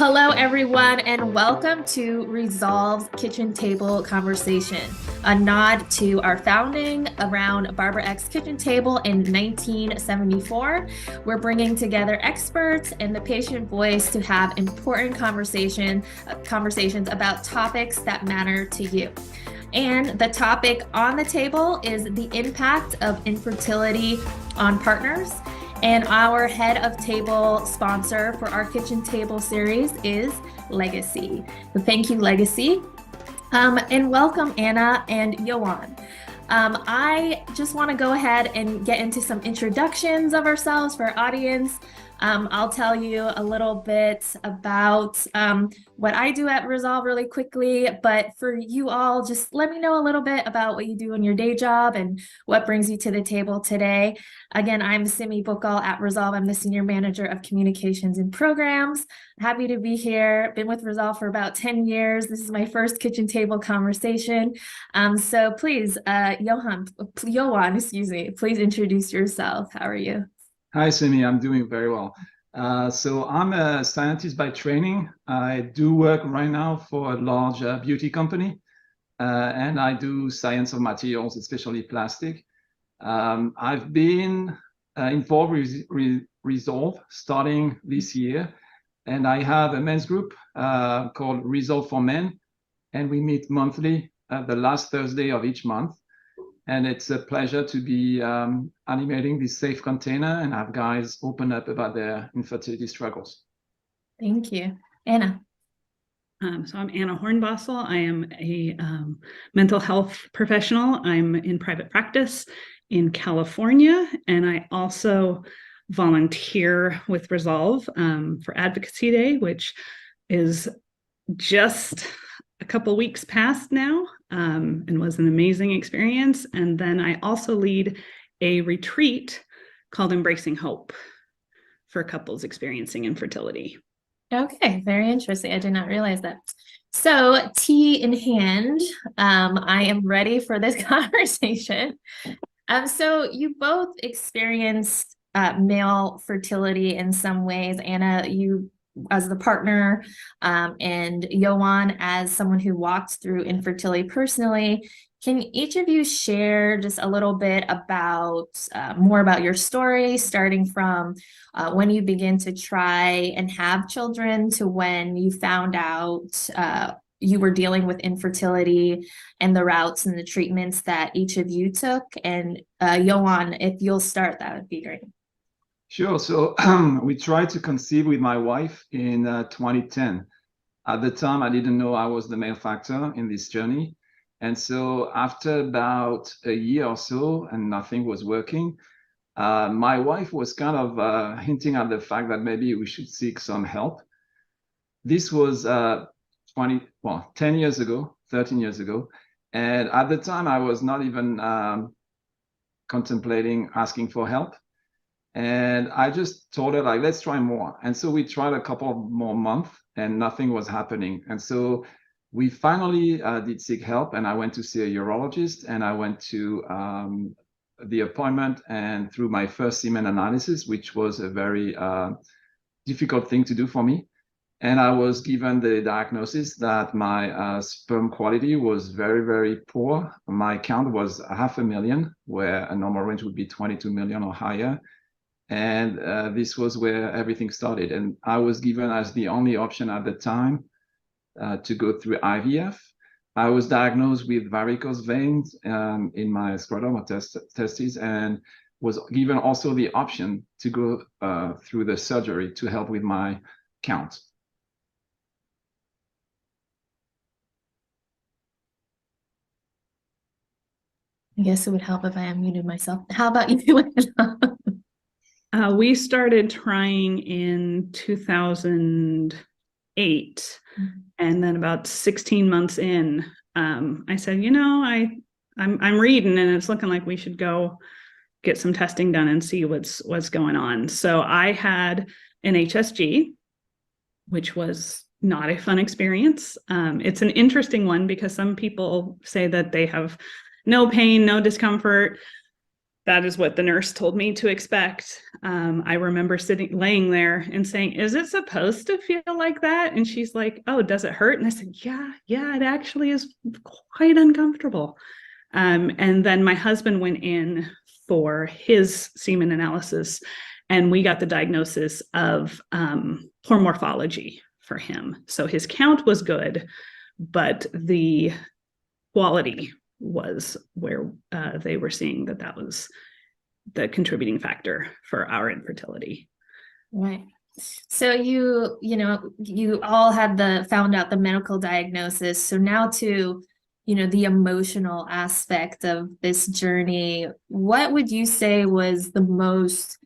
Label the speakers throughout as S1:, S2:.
S1: Hello, everyone, and welcome to Resolve's Kitchen Table Conversation, a nod to our founding around Barbara X Kitchen Table in 1974. We're bringing together experts and the patient voice to have important conversations about topics that matter to you. And the topic on the table is the impact of infertility on partners. And our head of table sponsor for our kitchen table series is Legacy. So thank you, Legacy. And welcome, Anna and Johan. I just want to go ahead and get into some introductions of ourselves for our audience. I'll tell you a little bit about what I do at Resolve really quickly, but for you all, just let me know a little bit about what you do in your day job and what brings you to the table today. Again, I'm Simi Bukal at Resolve. I'm the Senior Manager of Communications and Programs. Happy to be here. Been with Resolve for about 10 years. This is my first kitchen table conversation. So please, Johan, please introduce yourself. How are you?
S2: Hi, Simi. I'm doing very well. So I'm a scientist by training. I do work right now for a large beauty company, and I do science of materials, especially plastic. I've been involved with Resolve starting this year, and I have a men's group called Resolve for Men, and we meet monthly the last Thursday of each month. And it's a pleasure to be animating this safe container and have guys open up about their infertility struggles.
S1: Thank you. Anna.
S3: So I'm Anna Hornbossel. I am a mental health professional. I'm in private practice in California, and I also volunteer with Resolve for Advocacy Day, which is just a couple weeks past now, and was an amazing experience. And then I also lead a retreat called Embracing Hope for couples experiencing infertility.
S1: Okay, very interesting. I did not realize that. So, tea in hand, I am ready for this conversation. So you both experienced male fertility in some ways. Anna, you as the partner, and Johan as someone who walked through infertility personally. Can each of you share just a little bit about more about your story, starting from when you begin to try and have children to when you found out you were dealing with infertility and the routes and the treatments that each of you took? And Johan, if you'll start, that would be great.
S2: Sure. So we tried to conceive with my wife in 2010. At the time, I didn't know I was the male factor in this journey. And so after about a year or so and nothing was working, my wife was kind of hinting at the fact that maybe we should seek some help. This was 10 years ago, 13 years ago. And at the time, I was not even contemplating asking for help. And I just told her, like, let's try more. And so we tried a couple more months and nothing was happening. And so we finally did seek help, and I went to see a urologist, and I went to the appointment and through my first semen analysis, which was a very difficult thing to do for me. And I was given the diagnosis that my sperm quality was very, very poor. My count was 500,000, where a normal range would be 22 million or higher. And this was where everything started. And I was given as the only option at the time to go through IVF. I was diagnosed with varicose veins in my scrotum or testes, and was given also the option to go through the surgery to help with my count.
S1: I guess it would help if I unmuted myself. How about you?
S3: We started trying in 2008, and then about 16 months in, I said, you know, I'm reading, and it's looking like we should go get some testing done and see what's going on. So I had an HSG, which was not a fun experience. It's an interesting one because some people say that they have no pain, no discomfort. that is what the nurse told me to expect. I remember laying there and saying, is it supposed to feel like that? And she's like, oh, does it hurt? And I said, yeah, it actually is quite uncomfortable. And then my husband went in for his semen analysis, and we got the diagnosis of poor morphology for him. So his count was good, but the quality was where they were seeing that was the contributing factor for our infertility.
S1: Right. So you all had found out the medical diagnosis. So now to, the emotional aspect of this journey, what would you say was the most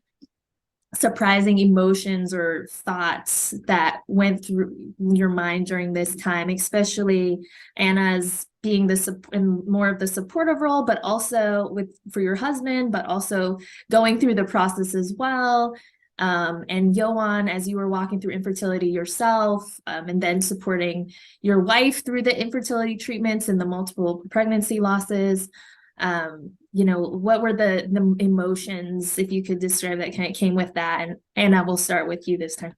S1: surprising emotions or thoughts that went through your mind during this time, especially Anna's being in more of the supportive role, but also for your husband, but also going through the process as well. And Yoan, as you were walking through infertility yourself, and then supporting your wife through the infertility treatments and the multiple pregnancy losses. What were the emotions, if you could describe that, kind of came with that? And Anna, we'll start with you this time.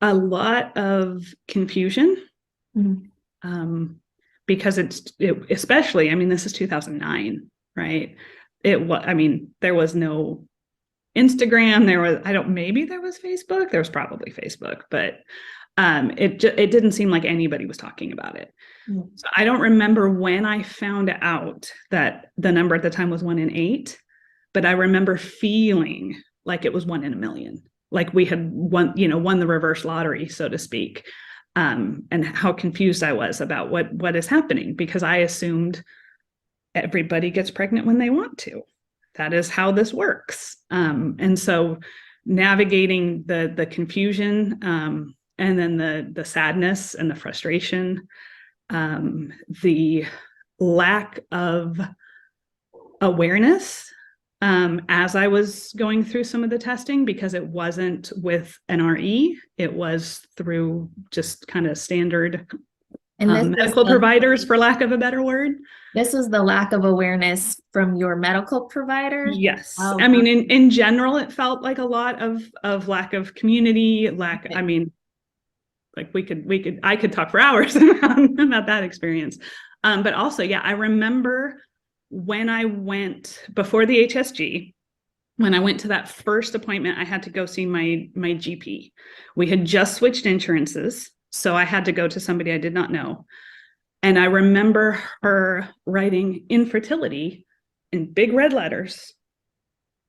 S3: A lot of confusion.
S1: Mm-hmm.
S3: Because especially, this is 2009, right? There was no Instagram. Maybe there was Facebook. There was probably Facebook, but it didn't seem like anybody was talking about it. Mm-hmm. So I don't remember when I found out that the number at the time was 1 in 8, but I remember feeling like it was 1 in a million, like we had won the reverse lottery, so to speak. And how confused I was about what is happening, because I assumed everybody gets pregnant when they want to. That is how this works. And so navigating the confusion, and then the sadness and the frustration, the lack of awareness as I was going through some of the testing, because it wasn't with NRE, it was through just kind of standard medical providers, for lack of a better word.
S1: This was the lack of awareness from your medical provider?
S3: Yes. Oh, in general, it felt like a lot of lack of community, okay. I could talk for hours about that experience. But also, I remember when I went before the HSG, when I went to that first appointment, I had to go see my GP. We had just switched insurances, so I had to go to somebody I did not know. And I remember her writing infertility in big red letters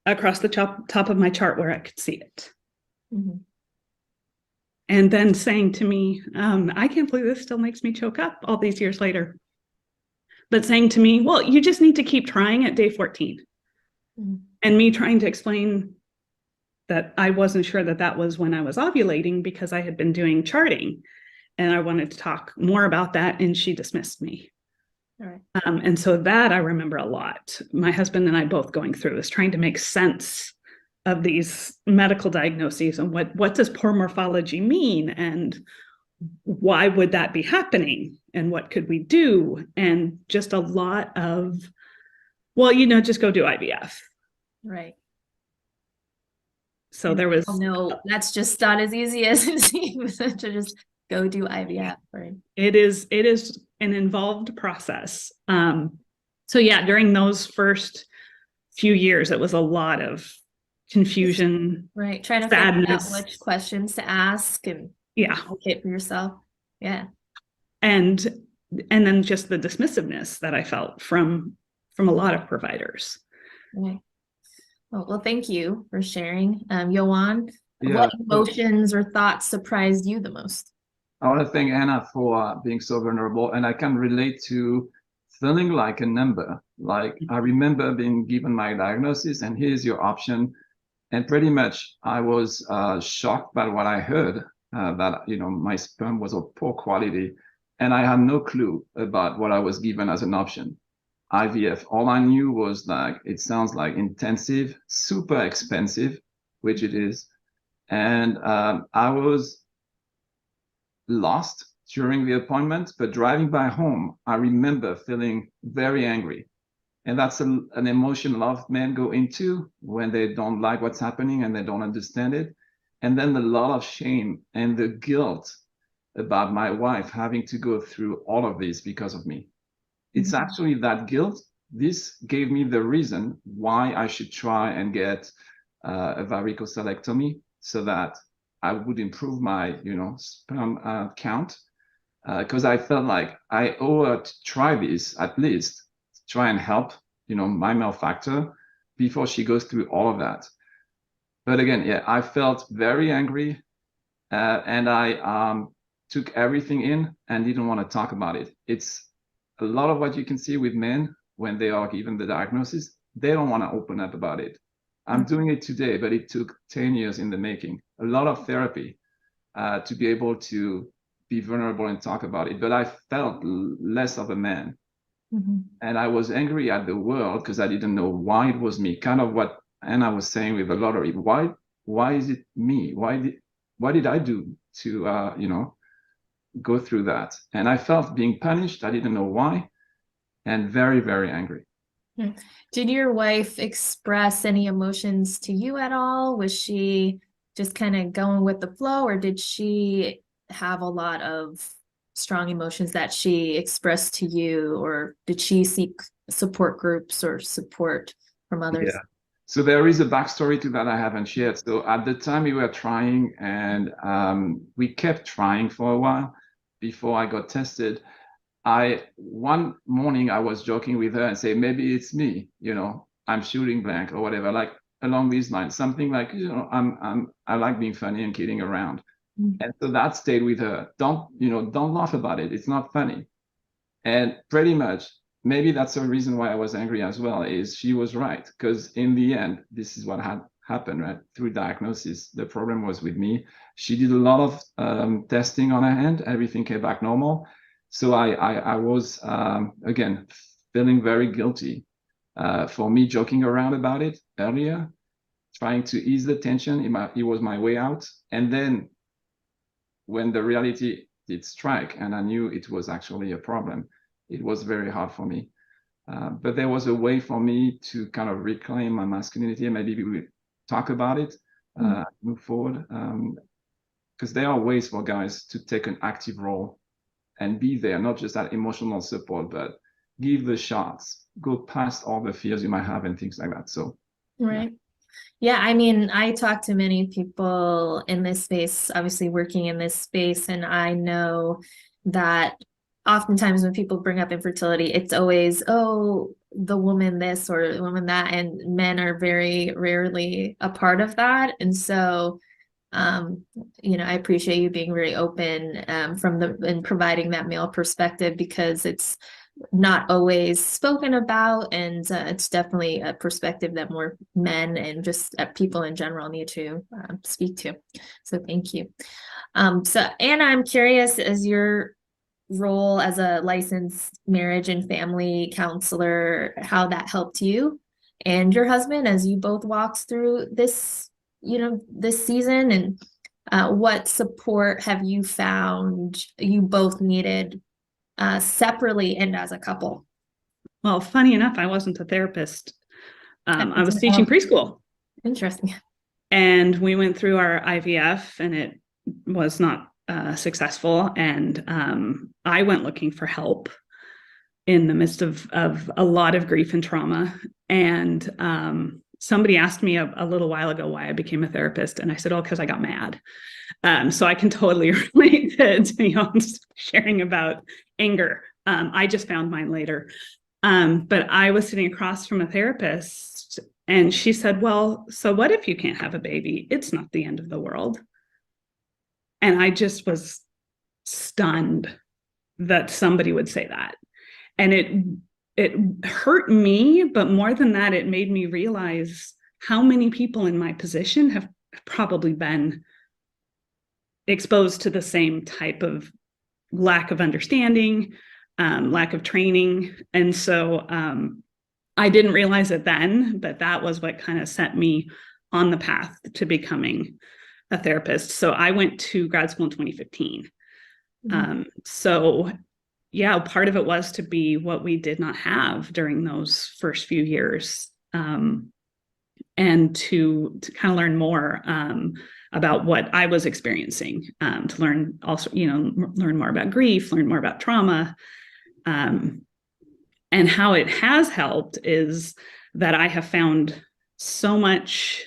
S3: across the top of my chart where I could see it. Mm-hmm. And then saying to me, I can't believe this still makes me choke up all these years later. But saying to me, well, you just need to keep trying at day 14. Mm-hmm. And me trying to explain that I wasn't sure that was when I was ovulating, because I had been doing charting and I wanted to talk more about that. And she dismissed me. All right. And so that I remember a lot. My husband and I both going through this, trying to make sense of these medical diagnoses and what does poor morphology mean, and why would that be happening, and what could we do? And just a lot of, just go do IVF. Right. So there was
S1: no, that's just not as easy as it seems to just go do IVF. Right.
S3: It is an involved process. So during those first few years, it was a lot of confusion,
S1: right? Trying to figure out which questions to ask and advocate for yourself. Yeah.
S3: And then just the dismissiveness that I felt from a lot of providers.
S1: Okay. Well, thank you for sharing. Yoan, what emotions or thoughts surprised you the most?
S2: I want to thank Anna for being so vulnerable, and I can relate to feeling like a number. Like, I remember being given my diagnosis and here's your option. And pretty much I was shocked by what I heard, that, my sperm was of poor quality, and I had no clue about what I was given as an option. IVF, all I knew was it sounds like intensive, super expensive, which it is. And I was lost during the appointment, but driving back home, I remember feeling very angry And that's an emotion a lot of men go into when they don't like what's happening and they don't understand it. And then a lot of shame and the guilt about my wife having to go through all of this because of me. It's actually that guilt. This gave me the reason why I should try and get a varicocelectomy so that I would improve my, sperm count. Because I felt like I owe her to try this, at least try and help, my male factor before she goes through all of that. But again, yeah, I felt very angry, and I took everything in and didn't want to talk about it. It's a lot of what you can see with men when they are given the diagnosis, they don't want to open up about it. I'm doing it today, but it took 10 years in the making, a lot of therapy to be able to be vulnerable and talk about it. But I felt less of a man. And I was angry at the world because I didn't know why it was me. Kind of what Anna was saying with the lottery. Why is it me? What did I do to go through that? And I felt being punished. I didn't know why, and very, very angry.
S1: Did your wife express any emotions to you at all? Was she just kind of going with the flow, or did she have a lot of strong emotions that she expressed to you, or did she seek support groups or support from others?
S2: Yeah. So there is a backstory to that I haven't shared. So at the time we were trying, and we kept trying for a while before I got tested. One morning I was joking with her and say, maybe it's me, I'm shooting blank or whatever, like along these lines, something like, I like being funny and kidding around. And so that stayed with her. Don't laugh about it. It's not funny. And pretty much, maybe that's the reason why I was angry as well, is she was right. Because in the end, this is what had happened, right? Through diagnosis, the problem was with me. She did a lot of testing on her hand. Everything came back normal. So I was, again, feeling very guilty for me joking around about it earlier, trying to ease the tension. It was my way out. And then when the reality did strike and I knew it was actually a problem, it was very hard for me. But there was a way for me to kind of reclaim my masculinity, and maybe we would talk about it, move forward. Because there are ways for guys to take an active role and be there, not just that emotional support, but give the shots, go past all the fears you might have and things like that. So,
S1: right. Yeah, I mean, I talk to many people in this space, obviously working in this space, and I know that oftentimes when people bring up infertility, it's always, oh, the woman this or the woman that, and men are very rarely a part of that. And so, I appreciate you being very open and providing that male perspective, because it's not always spoken about, and it's definitely a perspective that more men and just people in general need to speak to. So thank you. So Anna, I'm curious, as your role as a licensed marriage and family counselor, how that helped you and your husband as you both walked through this, this season, and what support have you found you both needed separately and as a couple?
S3: Well, funny enough, I wasn't a therapist. I was teaching preschool.
S1: Interesting.
S3: And we went through our IVF, and it was not successful. And I went looking for help in the midst of a lot of grief and trauma. And somebody asked me a little while ago why I became a therapist. And I said, oh, because I got mad. So I can totally relate to sharing about anger. I just found mine later. But I was sitting across from a therapist, and she said, well, so what if you can't have a baby? It's not the end of the world. And I just was stunned that somebody would say that. And it hurt me, but more than that, it made me realize how many people in my position have probably been exposed to the same type of lack of understanding, lack of training. And so I didn't realize it then, but that was what kind of set me on the path to becoming a therapist. So I went to grad school in 2015. So yeah, part of it was to be what we did not have during those first few years. And to kind of learn more about what I was experiencing, to learn also, learn more about grief, learn more about trauma. And how it has helped is that I have found so much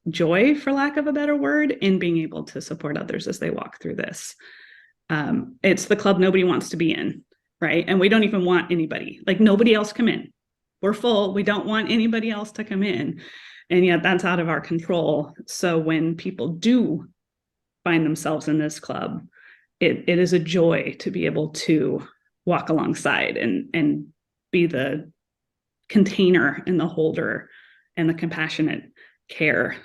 S3: joy, for lack of a better word, in being able to support others as they walk through this. It's the club nobody wants to be in, right? And we don't even want anybody, like nobody else come in. We're full. We don't want anybody else to come in. And yet that's out of our control. So when people do find themselves in this club, it is a joy to be able to walk alongside and be the container and the holder and the compassionate care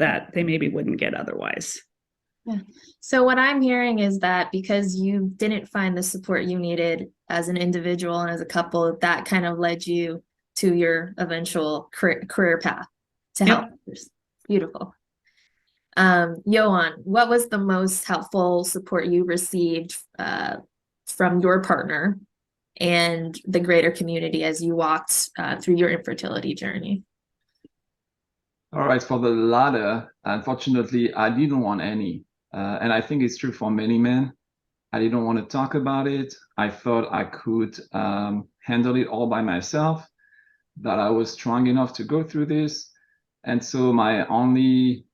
S3: that they maybe wouldn't get otherwise.
S1: Yeah. So what I'm hearing is that because you didn't find the support you needed as an individual and as a couple, that kind of led you to your eventual career path to help others. Beautiful. Johan, what was the most helpful support you received from your partner and the greater community as you walked through your infertility journey?
S2: All right, for the latter, unfortunately, I didn't want any. And I think it's true for many men. I didn't want to talk about it. I thought I could handle it all by myself, that I was strong enough to go through this. And so my only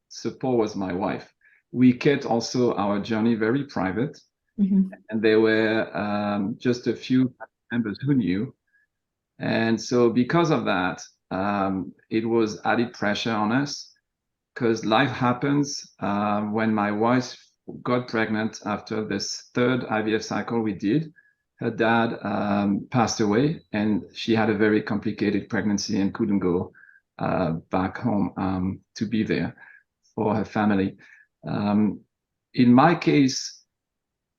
S2: support was my wife. We kept also our journey very private. Mm-hmm. And there were just a few members who knew. And so because of that, it was added pressure on us, because life happens. When my wife got pregnant after this third IVF cycle we did, her dad passed away, and she had a very complicated pregnancy and couldn't go back home to be there for her family. In my case,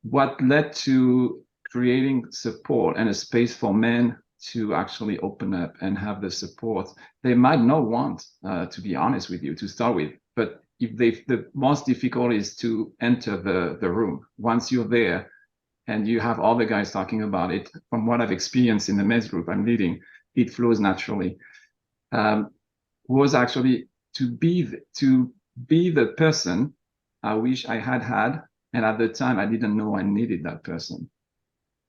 S2: what led to creating support and a space for men to actually open up and have the support, they might not want, to be honest with you, to start with, but if the most difficult is to enter the room. Once you're there and you have all the guys talking about it, from what I've experienced in the men's group I'm leading, it flows naturally. Was actually to be the person I wish I had, and at the time I didn't know I needed that person.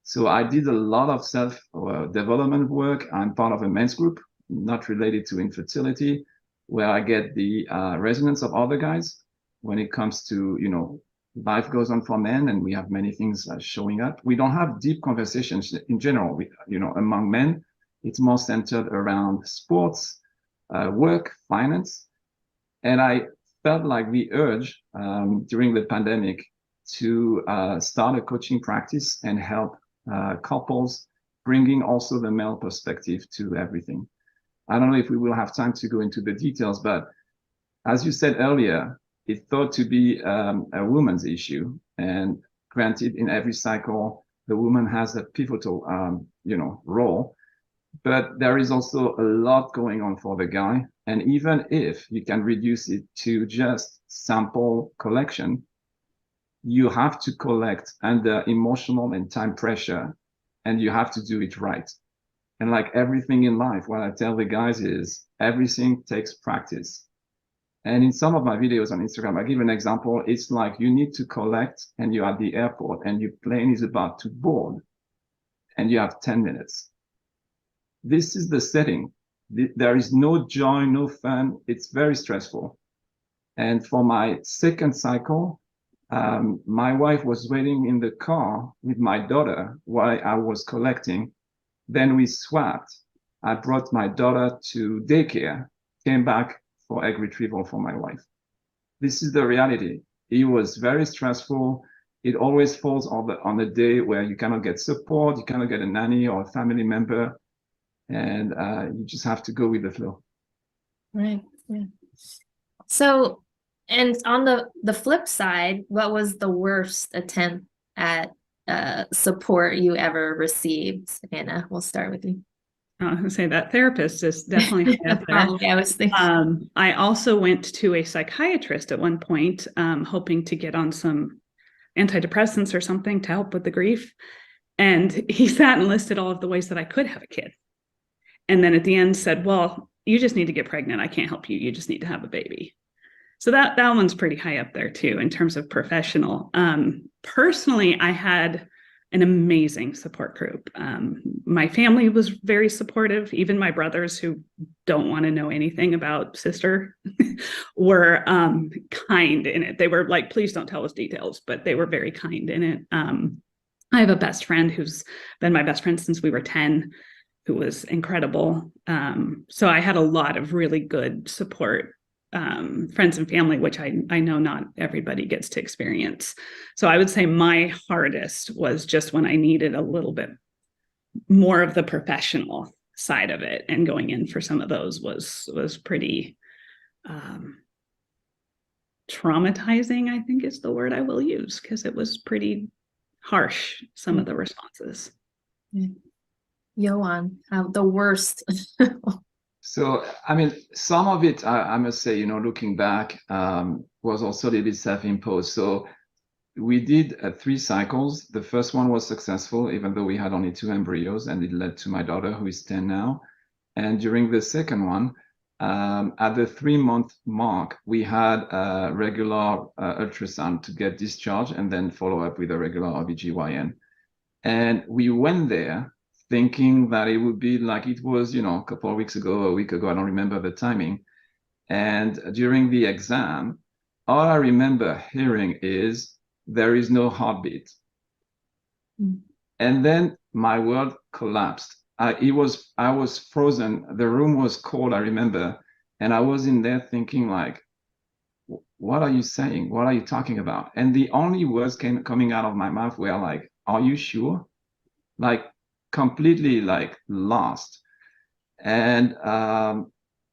S2: So I did a lot of self-development work. I'm part of a men's group, not related to infertility, where I get the resonance of other guys when it comes to, life goes on for men, and we have many things showing up. We don't have deep conversations in general, among men. It's more centered around sports, work, finance. And I felt like the urge during the pandemic to start a coaching practice and help couples, bringing also the male perspective to everything. I don't know if we will have time to go into the details, but as you said earlier, it's thought to be a woman's issue. And granted, in every cycle, the woman has a pivotal, role. But there is also a lot going on for the guy. And even if you can reduce it to just sample collection, you have to collect under emotional and time pressure, and you have to do it right. And like everything in life, what I tell the guys is everything takes practice. And in some of my videos on Instagram, I give an example. It's like you need to collect, and you're at the airport and your plane is about to board and you have 10 minutes. This is the setting. There is no joy, no fun. It's very stressful. And for my second cycle, my wife was waiting in the car with my daughter while I was collecting. Then we swapped. I brought my daughter to daycare, came back for egg retrieval for my wife. This is the reality. It was very stressful. It always falls on the day where you cannot get support, you cannot get a nanny or a family member, and you just have to go with the flow.
S1: Right. Yeah. So, and on the flip side, what was the worst attempt at support you ever received? Anna, we'll start with you.
S3: I was going to say that therapist is definitely
S1: I was thinking.
S3: I also went to a psychiatrist at one point, hoping to get on some antidepressants or something to help with the grief. And he sat and listed all of the ways that I could have a kid. And then at the end said, well, you just need to get pregnant. I can't help you. You just need to have a baby. So that one's pretty high up there too, in terms of professional. Personally, I had an amazing support group. My family was very supportive. Even my brothers, who don't want to know anything about sister, were kind in it. They were like, please don't tell us details, but they were very kind in it. I have a best friend who's been my best friend since we were 10, who was incredible. So I had a lot of really good support, friends and family, which I know not everybody gets to experience. So I would say my hardest was just when I needed a little bit more of the professional side of it, and going in for some of those was pretty traumatizing, I think is the word I will use, because it was pretty harsh, some of the responses.
S1: Johan, the worst.
S2: So, I mean, some of it, I must say, looking back, was also a little bit self-imposed. So we did 3 cycles. The first one was successful, even though we had only 2 embryos, and it led to my daughter, who is 10 now. And during the second one, at the 3-month mark, we had a regular ultrasound to get discharged, and then follow up with a regular OBGYN. And we went there thinking that it would be like it was, a couple of weeks ago, a week ago, I don't remember the timing. And during the exam, all I remember hearing is, there is no heartbeat. And then my world collapsed. I was frozen. The room was cold, I remember. And I was in there thinking like, what are you saying? What are you talking about? And the only words coming out of my mouth were like, are you sure? Like, completely like lost. And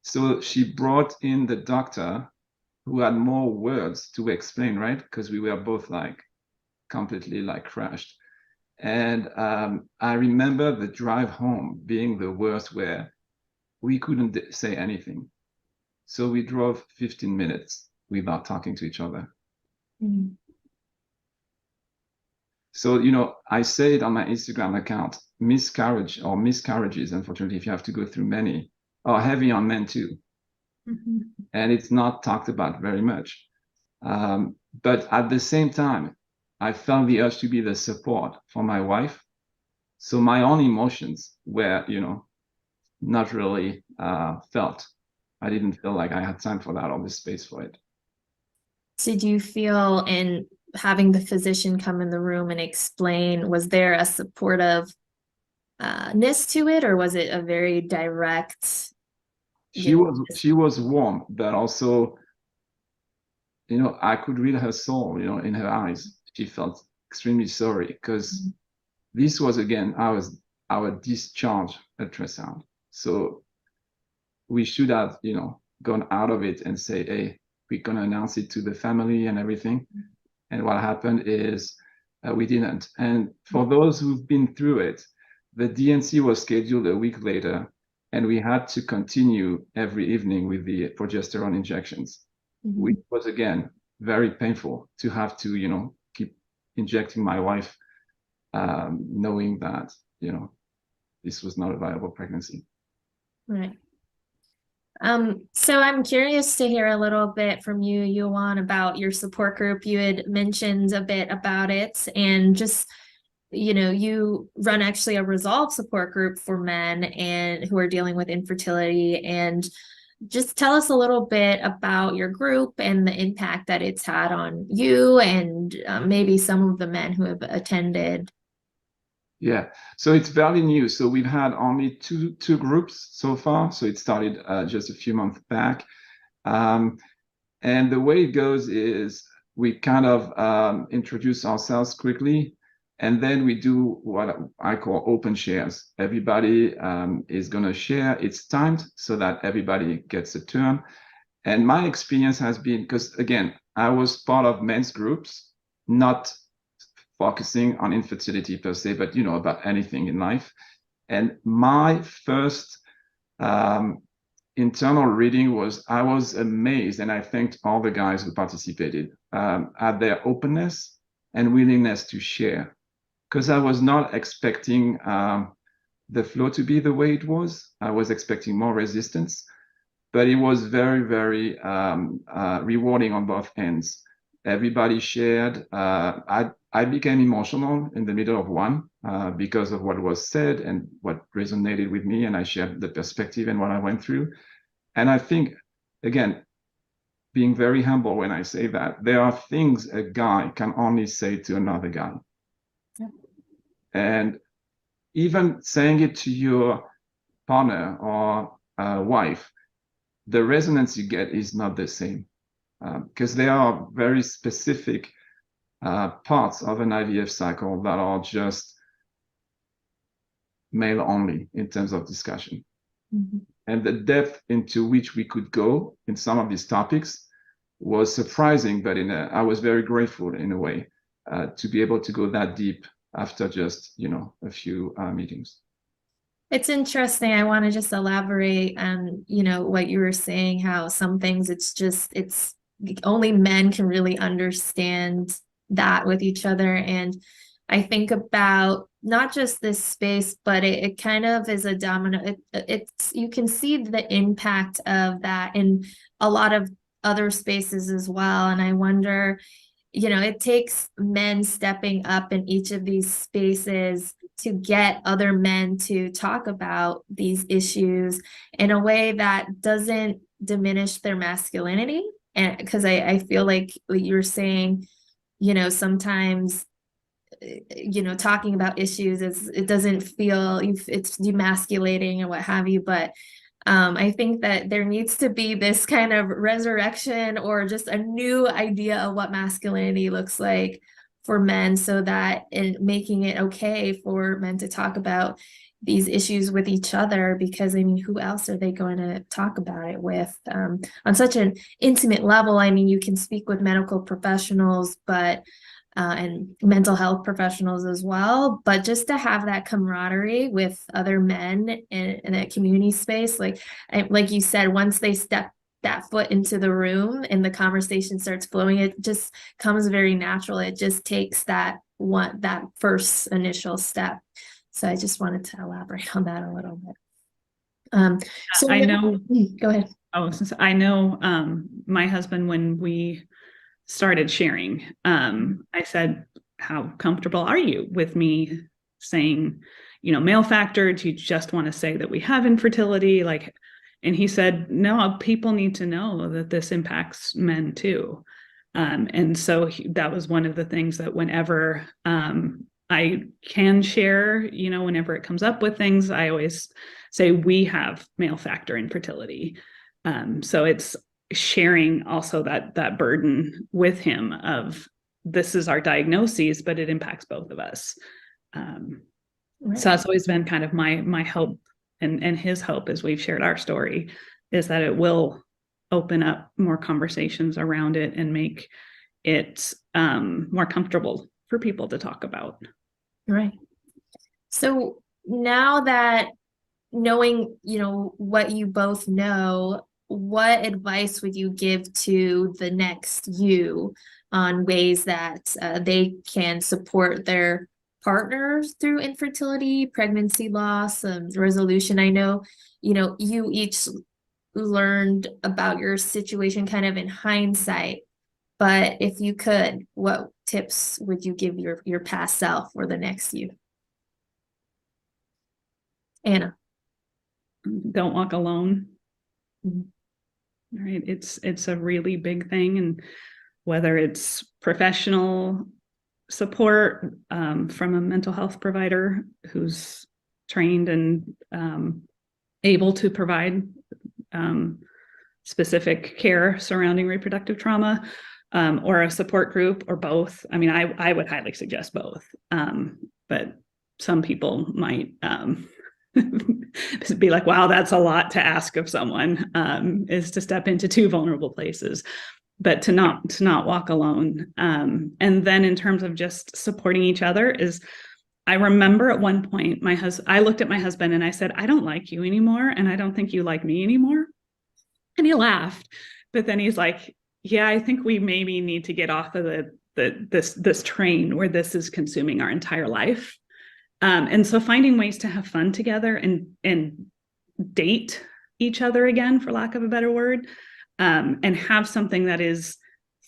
S2: so she brought in the doctor, who had more words to explain, right? Because we were both like completely like crushed. And I remember the drive home being the worst, where we couldn't say anything. So we drove 15 minutes without talking to each other. So, I say it on my Instagram account, miscarriages, unfortunately, if you have to go through many, are heavy on men too. And it's not talked about very much. But at the same time, I felt the urge to be the support for my wife. So my own emotions were, not really felt. I didn't feel like I had time for that or the space for it.
S1: Did you feel, in having the physician come in the room and explain, was there a supportiveness to it, or was it a very direct?
S2: She was warm, but also, I could read her soul, in her eyes. She felt extremely sorry, because this was, again, our discharge ultrasound. So we should have, gone out of it and say, hey, we're going to announce it to the family and everything. And what happened is we didn't. And for those who've been through it, the DNC was scheduled a week later, and we had to continue every evening with the progesterone injections, which was, again, very painful to have to, keep injecting my wife, knowing that, this was not a viable pregnancy.
S1: Right. So I'm curious to hear a little bit from you, Johan, about your support group. You had mentioned a bit about it, and just, you run actually a Resolve support group for men and who are dealing with infertility. And just tell us a little bit about your group and the impact that it's had on you and maybe some of the men who have attended.
S2: Yeah, so it's fairly new. So we've had only two groups so far. So it started just a few months back. And the way it goes is we kind of introduce ourselves quickly, and then we do what I call open shares. Everybody is going to share. It's timed so that everybody gets a turn. And my experience has been, because again, I was part of men's groups, not focusing on infertility per se, but about anything in life. And my first internal reading was, I was amazed, and I thanked all the guys who participated at their openness, and willingness to share. Because I was not expecting the flow to be the way it was. I was expecting more resistance, but it was very, very rewarding on both ends. Everybody shared. I became emotional in the middle of one because of what was said and what resonated with me, and I shared the perspective and what I went through. And I think, again, being very humble when I say that, there are things a guy can only say to another guy. Yeah. And even saying it to your partner or wife, the resonance you get is not the same, because there are very specific parts of an IVF cycle that are just male only in terms of discussion. Mm-hmm. And the depth into which we could go in some of these topics was surprising, but I was very grateful in a way to be able to go that deep after just, a few meetings.
S1: It's interesting. I want to just elaborate on, what you were saying, how some things it's only men can really understand that with each other. And I think about not just this space, but it kind of is a domino. It's you can see the impact of that in a lot of other spaces as well. And I wonder, it takes men stepping up in each of these spaces to get other men to talk about these issues in a way that doesn't diminish their masculinity. And because I feel like you're saying, sometimes, talking about issues it doesn't feel it's demasculating and what have you, but I think that there needs to be this kind of resurrection or just a new idea of what masculinity looks like for men, so that in making it okay for men to talk about these issues with each other, because who else are they going to talk about it with on such an intimate level? You can speak with medical professionals, but and mental health professionals as well, but just to have that camaraderie with other men in a community space, like you said, once they step that foot into the room and the conversation starts flowing, it just comes very natural. It just takes that first initial step. So I just wanted to elaborate on that a little bit. So
S3: I know.
S1: Go ahead.
S3: Oh, since I know my husband, when we started sharing, I said, how comfortable are you with me saying, male factor? Do you just want to say that we have infertility? And he said, no, people need to know that this impacts men too. And so that was one of the things that whenever I can share, whenever it comes up with things, I always say we have male factor infertility. So it's sharing also that burden with him of this is our diagnoses, but it impacts both of us. Right. So that's always been kind of my hope and his hope as we've shared our story, is that it will open up more conversations around it and make it more comfortable for people to talk about.
S1: Right. So now that knowing, what you both know, what advice would you give to the next you on ways that they can support their partners through infertility, pregnancy loss, resolution? I know, you each learned about your situation kind of in hindsight, but if you could, what tips would you give your past self or the next you? Anna.
S3: Don't walk alone.
S1: Mm-hmm.
S3: Right. It's a really big thing. And whether it's professional support from a mental health provider who's trained and able to provide specific care surrounding reproductive trauma, or a support group, or both. I would highly suggest both. But some people might be like, wow, that's a lot to ask of someone, is to step into two vulnerable places, but to not walk alone. And then in terms of just supporting each other, is I remember at one point, I looked at my husband and I said, I don't like you anymore. And I don't think you like me anymore. And he laughed, but then he's like, yeah, I think we maybe need to get off of this train where this is consuming our entire life. And so finding ways to have fun together and date each other again, for lack of a better word, and have something that is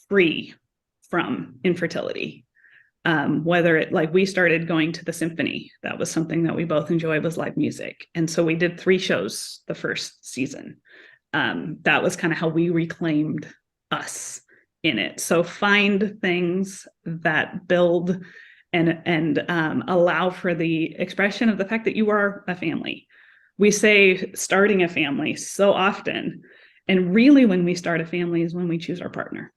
S3: free from infertility. Whether it, like, we started going to the symphony, that was something that we both enjoyed, was live music. And so we did 3 shows the first season. That was kind of how we reclaimed us in it. So find things that build and allow for the expression of the fact that you are a family. We say starting a family so often, and really when we start a family is when we choose our partner.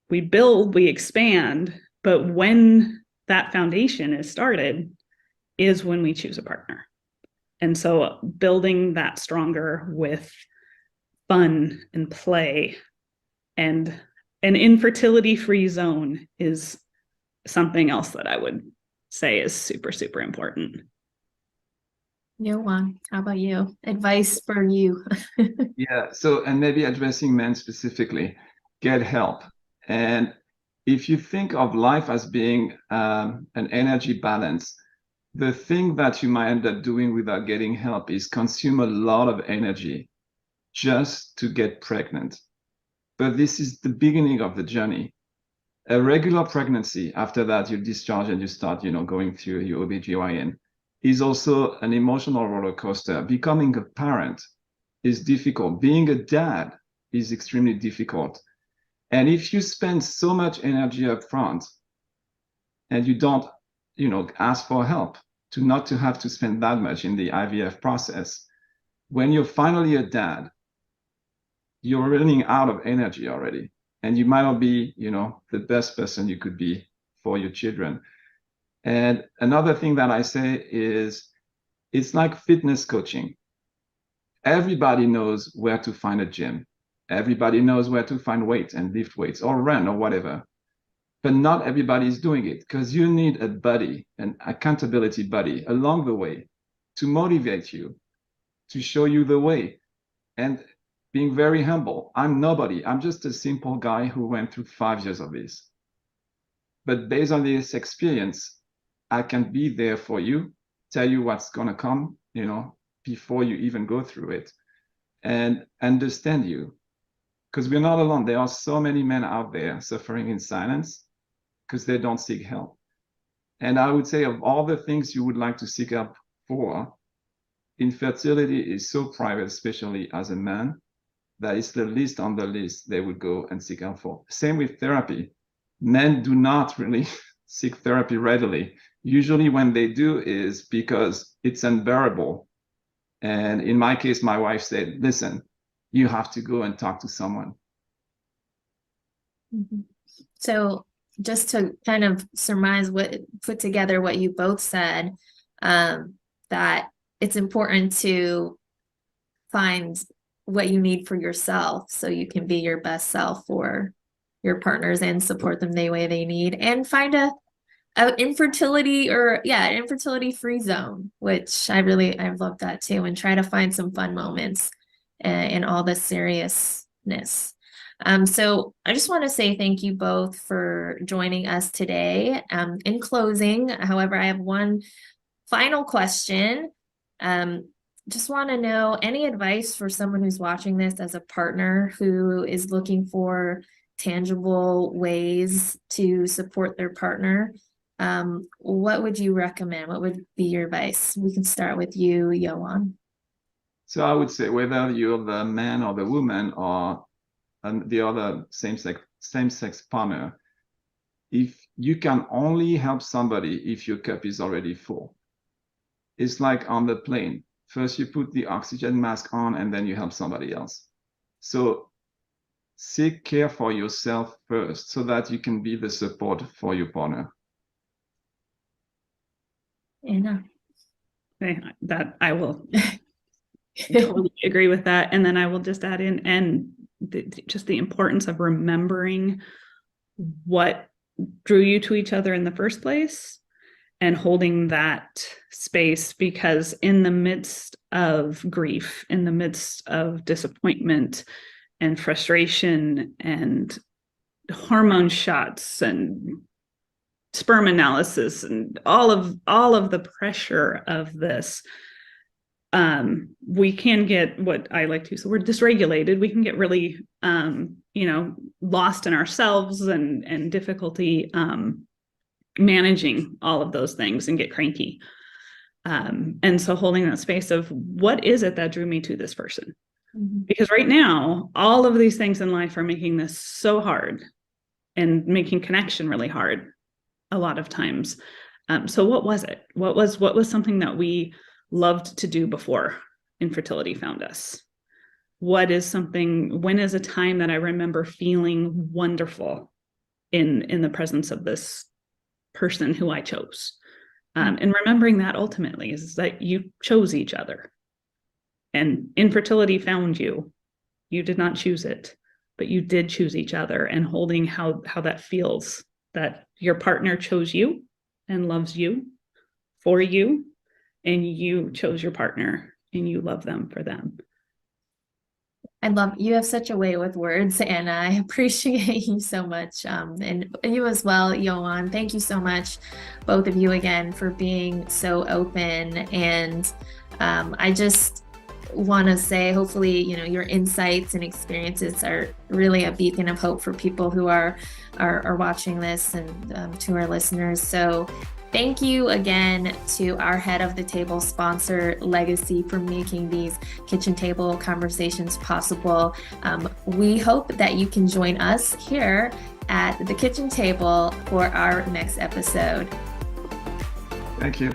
S3: We build, we expand, but when that foundation is started is when we choose a partner. And so building that stronger with fun and play, and an infertility-free zone is something else that I would say is super, super important.
S1: Johan, how about you? Advice for you.
S2: Yeah. So, and maybe addressing men specifically, get help. And if you think of life as being an energy balance, the thing that you might end up doing without getting help is consume a lot of energy just to get pregnant. But this is the beginning of the journey. A regular pregnancy, after that you discharge and you start, going through your OBGYN, is also an emotional roller coaster. Becoming a parent is difficult. Being a dad is extremely difficult. And if you spend so much energy up front and you don't, ask for help, not to have to spend that much in the IVF process, when you're finally a dad, you're running out of energy already. And you might not be, the best person you could be for your children. And another thing that I say is, it's like fitness coaching. Everybody knows where to find a gym. Everybody knows where to find weights and lift weights or run or whatever. But not everybody is doing it, because you need a buddy, an accountability buddy along the way to motivate you, to show you the way. And being very humble. I'm nobody. I'm just a simple guy who went through 5 years of this. But based on this experience, I can be there for you, tell you what's going to come, before you even go through it, and understand you. Because we're not alone. There are so many men out there suffering in silence because they don't seek help. And I would say, of all the things you would like to seek help for, infertility is so private, especially as a man, that is the least on the list they would go and seek help for. Same with therapy. Men do not really seek therapy readily. Usually when they do is because it's unbearable. And in my case, my wife said, listen, you have to go and talk to someone.
S1: Mm-hmm. So just to kind of put together what you both said, that it's important to find what you need for yourself so you can be your best self for your partners and support them the way they need, and find an infertility free zone, which I've loved that too, and try to find some fun moments in all the seriousness. So I just want to say thank you both for joining us today. In closing, however, I have one final question. Just want to know any advice for someone who's watching this as a partner who is looking for tangible ways to support their partner. What would you recommend? What would be your advice? We can start with you, Johan.
S2: So I would say, whether you're the man or the woman or the other same-sex partner, if you can only help somebody if your cup is already full. It's like on the plane. First, you put the oxygen mask on, and then you help somebody else. So seek care for yourself first so that you can be the support for your partner.
S1: Anna.
S3: Okay, that I will totally agree with that. And then I will just add in, just the importance of remembering what drew you to each other in the first place, and holding that space, because in the midst of grief, in the midst of disappointment and frustration and hormone shots and sperm analysis and all of the pressure of this, we can get, what I like to use the word, dysregulated. We can get really, lost in ourselves and difficulty managing all of those things and get cranky. And so holding that space of what is it that drew me to this person?
S1: Mm-hmm.
S3: Because right now, all of these things in life are making this so hard and making connection really hard a lot of times. So what was it? What was something that we loved to do before infertility found us? When is a time that I remember feeling wonderful in the presence of this person who I chose? And remembering that ultimately is that you chose each other. And infertility found you. You did not choose it, but you did choose each other, and holding how that feels, that your partner chose you and loves you for you, and you chose your partner and you love them for them.
S1: You have such a way with words, and I appreciate you so much. And you as well, Johan. Thank you so much, both of you again, for being so open. And I just want to say, hopefully, your insights and experiences are really a beacon of hope for people who are watching this, and to our listeners. So thank you again to our head of the table sponsor, Legacy, for making these kitchen table conversations possible. We hope that you can join us here at the kitchen table for our next episode.
S2: Thank you.